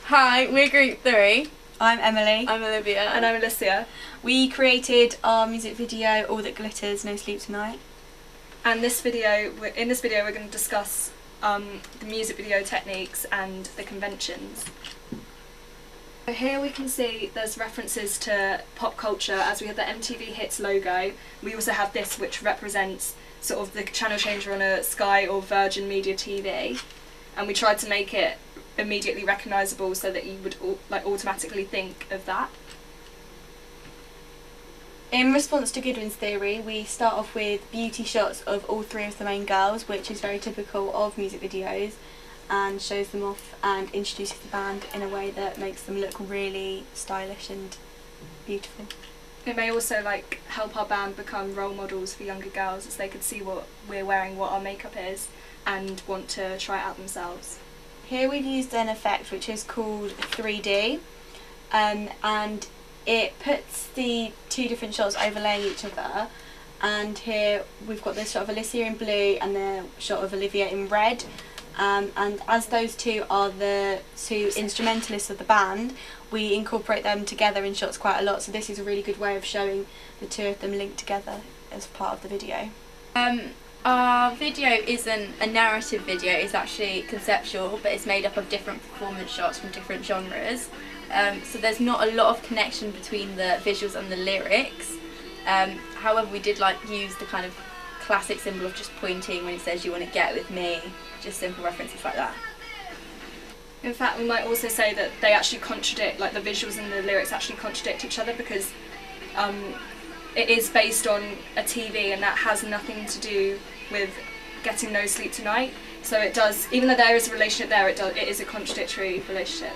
Hi, we're group 3. I'm Emily. I'm Olivia. And I'm Alicia. We created our music video, All That Glitters, No Sleep Tonight. And in this video we're going to discuss the music video techniques and the conventions. So here we can see there's references to pop culture, as we have the MTV Hits logo. We also have this, which represents sort of the channel changer on a Sky or Virgin Media TV, and we tried to make it immediately recognisable so that you would automatically think of that. In response to Goodwin's theory, we start off with beauty shots of all three of the main girls, which is very typical of music videos, and shows them off and introduces the band in a way that makes them look really stylish and beautiful. It may also help our band become role models for younger girls, as they could see what we're wearing, what our makeup is, and want to try it out themselves. Here we've used an effect which is called 3D, and it puts the two different shots overlaying each other, and here we've got this shot of Alicia in blue and the shot of Olivia in red, and as those two are the two instrumentalists of the band, we incorporate them together in shots quite a lot, so this is a really good way of showing the two of them linked together as part of the video. Our video isn't a narrative video, it's actually conceptual, but it's made up of different performance shots from different genres. So there's not a lot of connection between the visuals and the lyrics. However, we did use the kind of classic symbol of just pointing when it says "you want to get with me," just simple references like that. In fact, we might also say that they actually contradict, the visuals and the lyrics actually contradict each other, because it is based on a TV, and that has nothing to do with getting no sleep tonight. So it does, even though there is a relationship there, it is a contradictory relationship.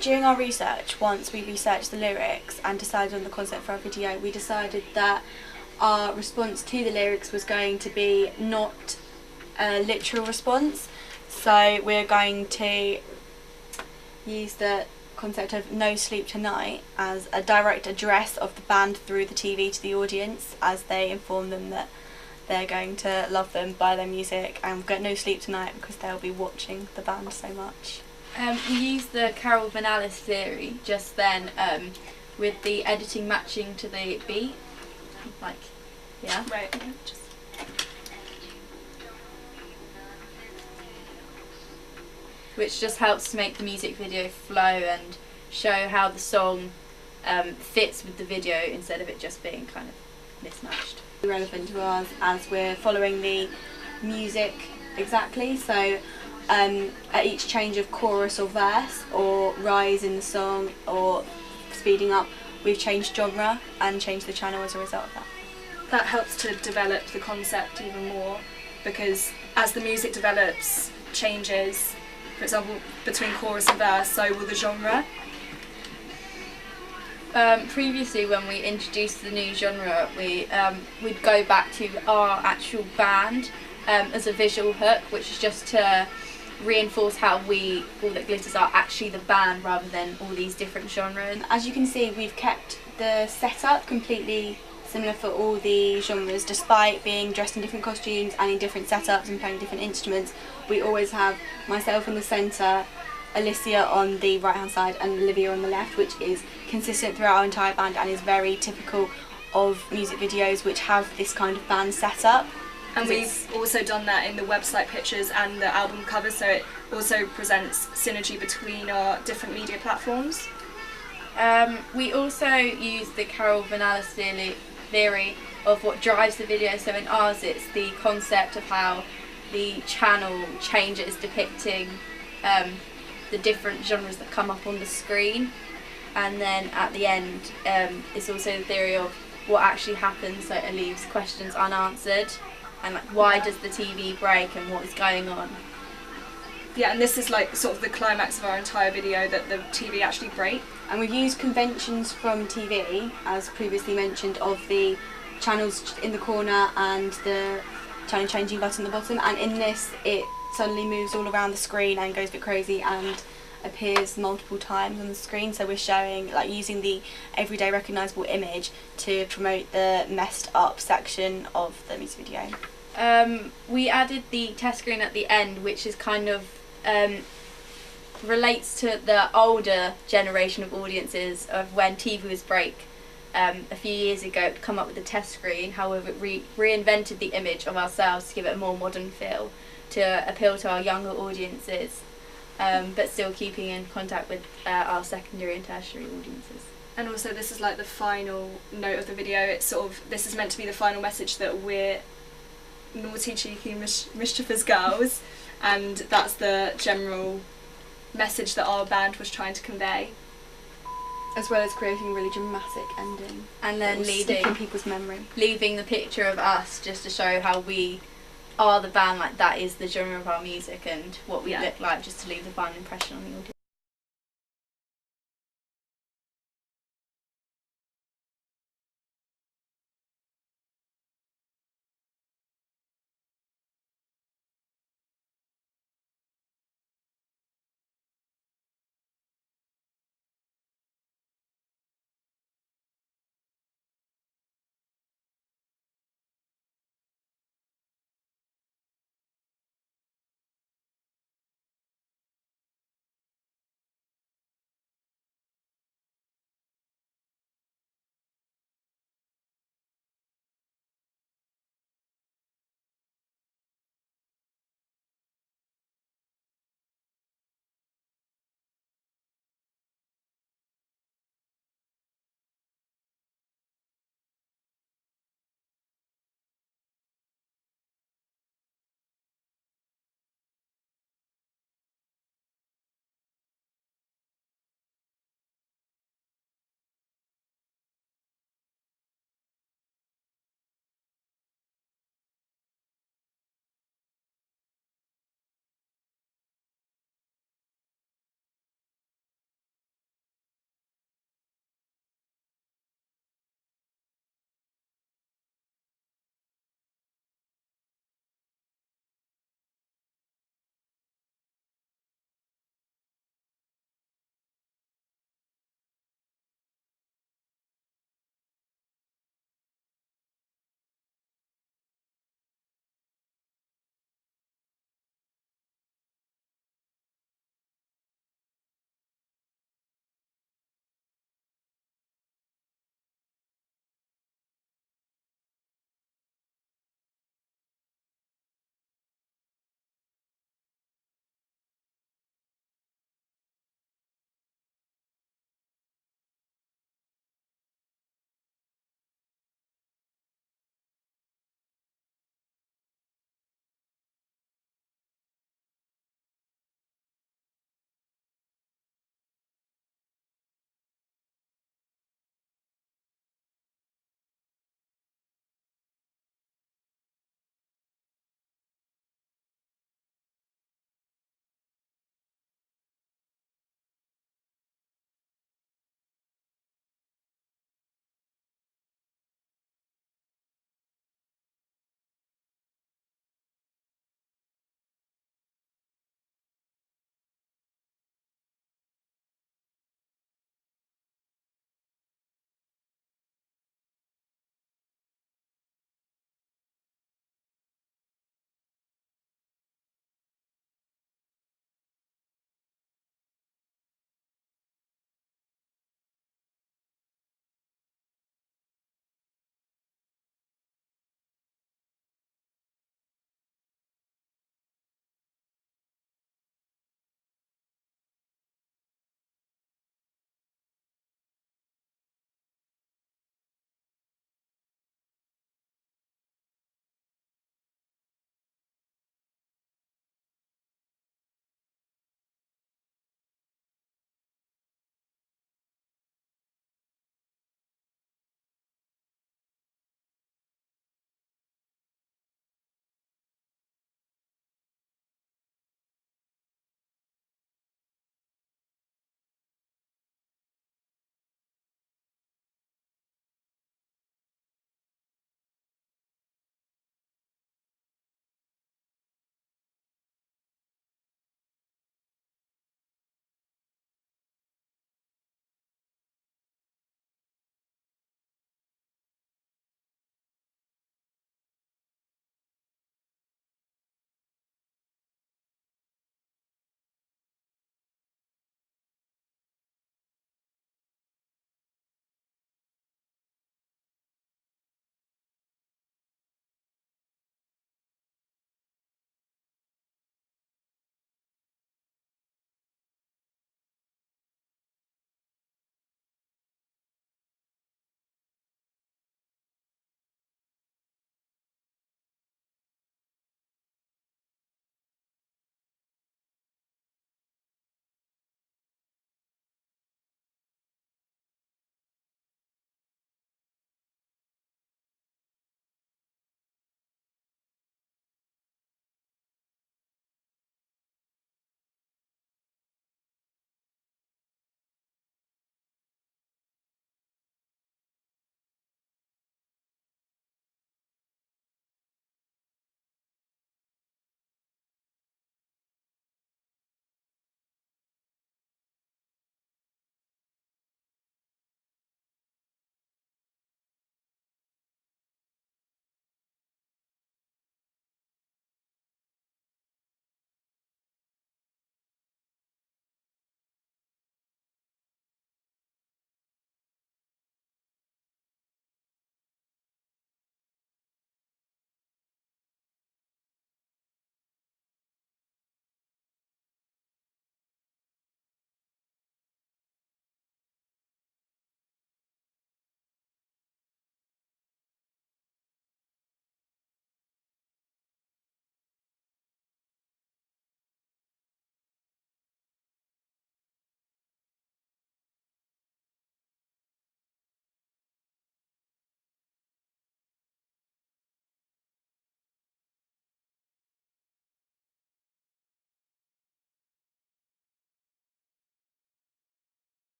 During our research, once we researched the lyrics and decided on the concept for our video, we decided that our response to the lyrics was going to be not a literal response. So we're going to use the concept of no sleep tonight as a direct address of the band through the TV to the audience, as they inform them that they're going to love them, buy their music, and get no sleep tonight because they'll be watching the band so much. We used the Carol Van Alice theory just then, with the editing matching to the beat. Yeah. Right. Which just helps to make the music video flow and show how the song fits with the video instead of it just being kind of mismatched. Relevant to us as we're following the music exactly, so at each change of chorus or verse or rise in the song or speeding up, we've changed genre and changed the channel as a result of that. That helps to develop the concept even more, because as the music develops, changes, for example, between chorus and verse, so will the genre. Previously, when we introduced the new genre, we'd go back to our actual band as a visual hook, which is just to reinforce how All That Glitters are actually the band rather than all these different genres. As you can see, we've kept the setup completely similar for all the genres, despite being dressed in different costumes and in different setups and playing different instruments. We always have myself in the centre, Alicia on the right hand side and Olivia on the left, which is consistent throughout our entire band and is very typical of music videos which have this kind of band setup. And we've also done that in the website pictures and the album covers, so it also presents synergy between our different media platforms. We also use the Carol Van Alice theory of what drives the video. So in ours, it's the concept of how the channel changes depicting the different genres that come up on the screen, and then at the end it's also the theory of what actually happens, so it leaves questions unanswered, and why does the TV break and what is going on. Yeah, and this is sort of the climax of our entire video, that the TV actually breaks. And we've used conventions from TV, as previously mentioned, of the channels in the corner and the channel changing button at the bottom, and in this it suddenly moves all around the screen and goes a bit crazy and appears multiple times on the screen, so we're showing, using the everyday recognisable image to promote the messed up section of the music video. We added the test screen at the end, which is kind of relates to the older generation of audiences of when TV was break. A few years ago, to come up with the test screen, how we've reinvented the image of ourselves to give it a more modern feel, to appeal to our younger audiences, but still keeping in contact with our secondary and tertiary audiences. And also, this is like the final note of the video. It's sort of, this is meant to be the final message that we're naughty, cheeky, mischievous girls, and that's the general message that our band was trying to convey. As well as creating a really dramatic ending. And then stick in people's memory. Leaving the picture of us just to show how we are the band, like that is the genre of our music and what we look like, just to leave the final impression on the audience.